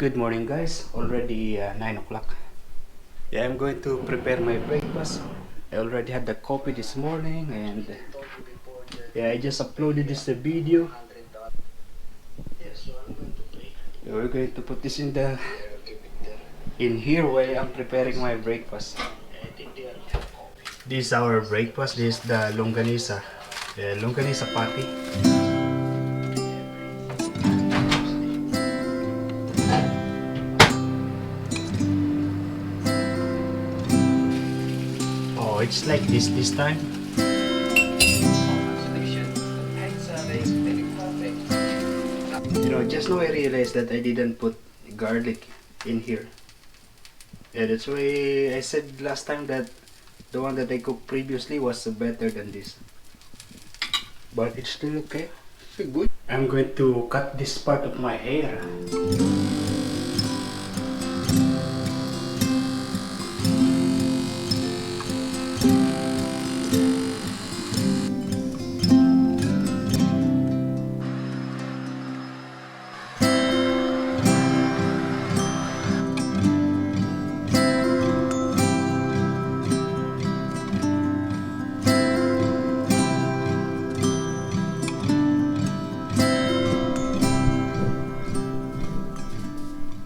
Good morning, guys. Already 9 o'clock. Yeah, I'm going to prepare my breakfast. I already had the coffee this morning, and yeah, I just uploaded this video. Yeah, we're going to put this in here while I'm preparing my breakfast. This is our breakfast. This is the longanisa patty. Oh, it's like this time. Just now I realized that I didn't put garlic in here. Yeah, that's why I said last time that the one that I cooked previously was better than this. But it's still okay. It's good. I'm going to cut this part of my hair.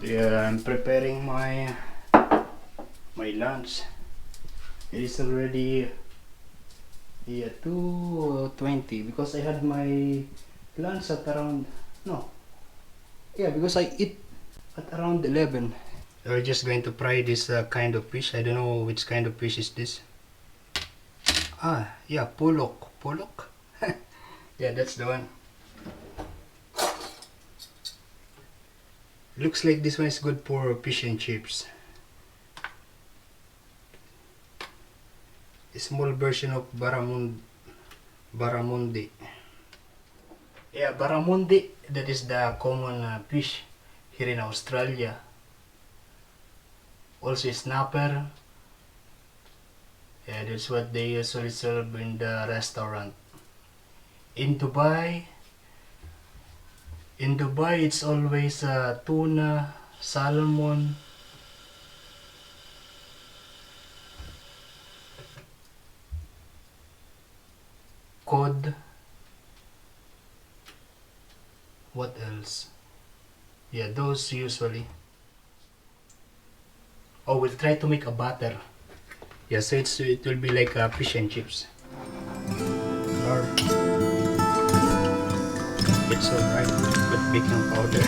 Yeah, I'm preparing my lunch. It is already 2:20 because I had my lunch at around because I eat at around 11. We're just going to fry this kind of fish. I don't know which kind of fish is this. Yeah, pollock. Yeah, that's the one. Looks like this one is good for fish and chips. A small version of barramundi. Yeah, barramundi, that is the common fish here in Australia. Also snapper. Yeah, that's what they usually serve in the restaurant. In Dubai, it's always tuna, salmon, cod. What else? Yeah, those usually. Oh, we'll try to make a batter. Yeah, so it will be like fish and chips. Or it's alright with baking powder.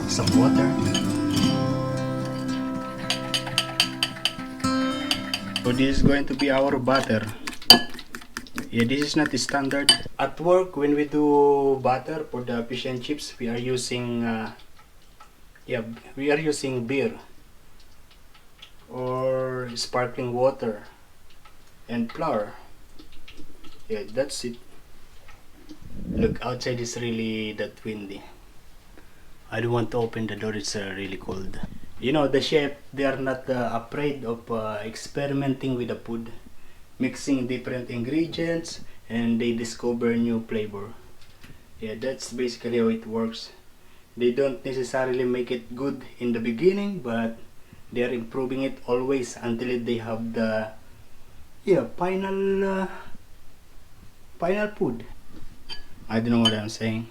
Some water. So this is going to be our butter. Yeah, this is not the standard. At work, when we do butter for the fish and chips, we are using beer or sparkling water and flour. Yeah, that's it. Look, outside is really that windy. I don't want to open the door, it's really cold. The chef, they are not afraid of experimenting with the food, mixing different ingredients, and they discover new flavor. Yeah, that's basically how it works. They don't necessarily make it good in the beginning, but they are improving it always until they have the final food. I don't know what I'm saying.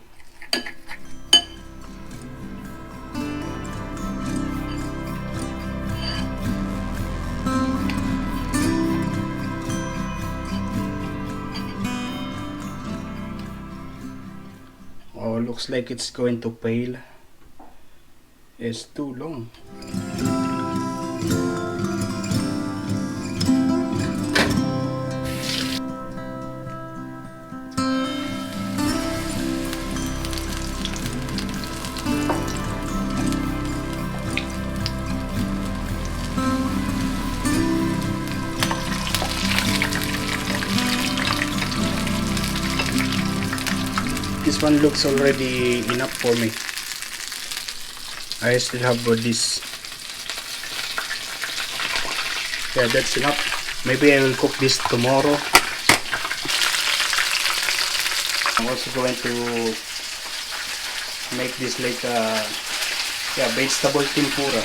Oh, looks like it's going to fail. It's too long. This one looks already enough for me. I still have this. Yeah, that's enough. Maybe I will cook this tomorrow. I'm also going to make this like a vegetable tempura.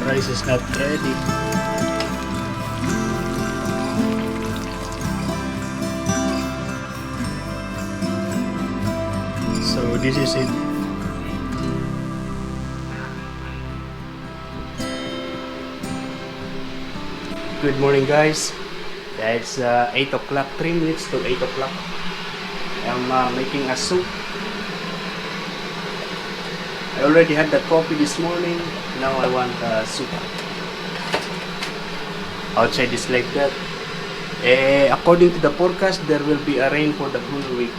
Rice is not ready. So this is it. Good morning guys. It's 8 o'clock, 3 minutes to 8 o'clock. I'm making a soup. I already had the coffee this morning. Now I want soup. Outside is like that. According to the forecast, there will be a rain for the whole week.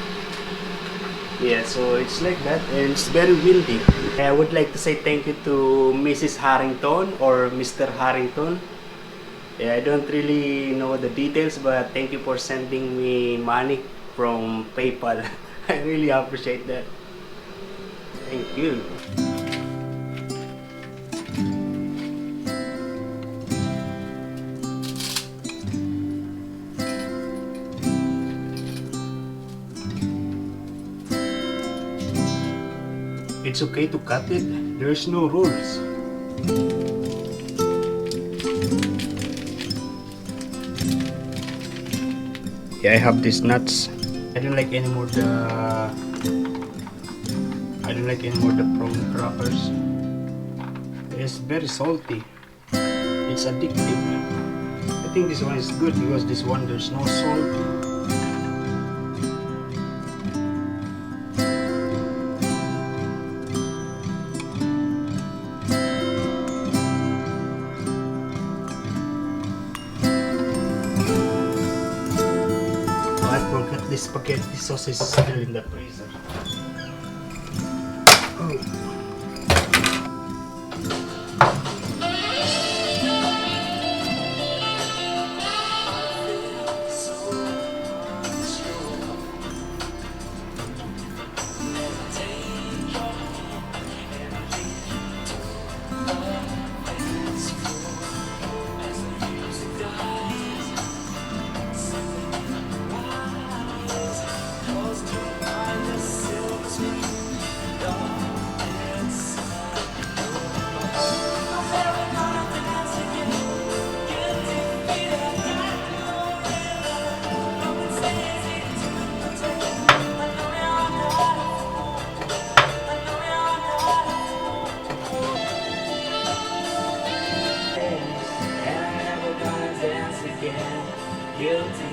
Yeah, so it's like that, and it's very windy. I would like to say thank you to Mrs. Harrington or Mr. Harrington. Yeah, I don't really know the details, but thank you for sending me money from PayPal. I really appreciate that. Thank you. It's okay to cut it. There's no rules. Yeah, I have these nuts. I don't like anymore the prawn crackers. It's very salty. It's addictive. I think this one is good because this one there's no salt. I forgot the spaghetti sauce is still in the freezer. Oh. Guilty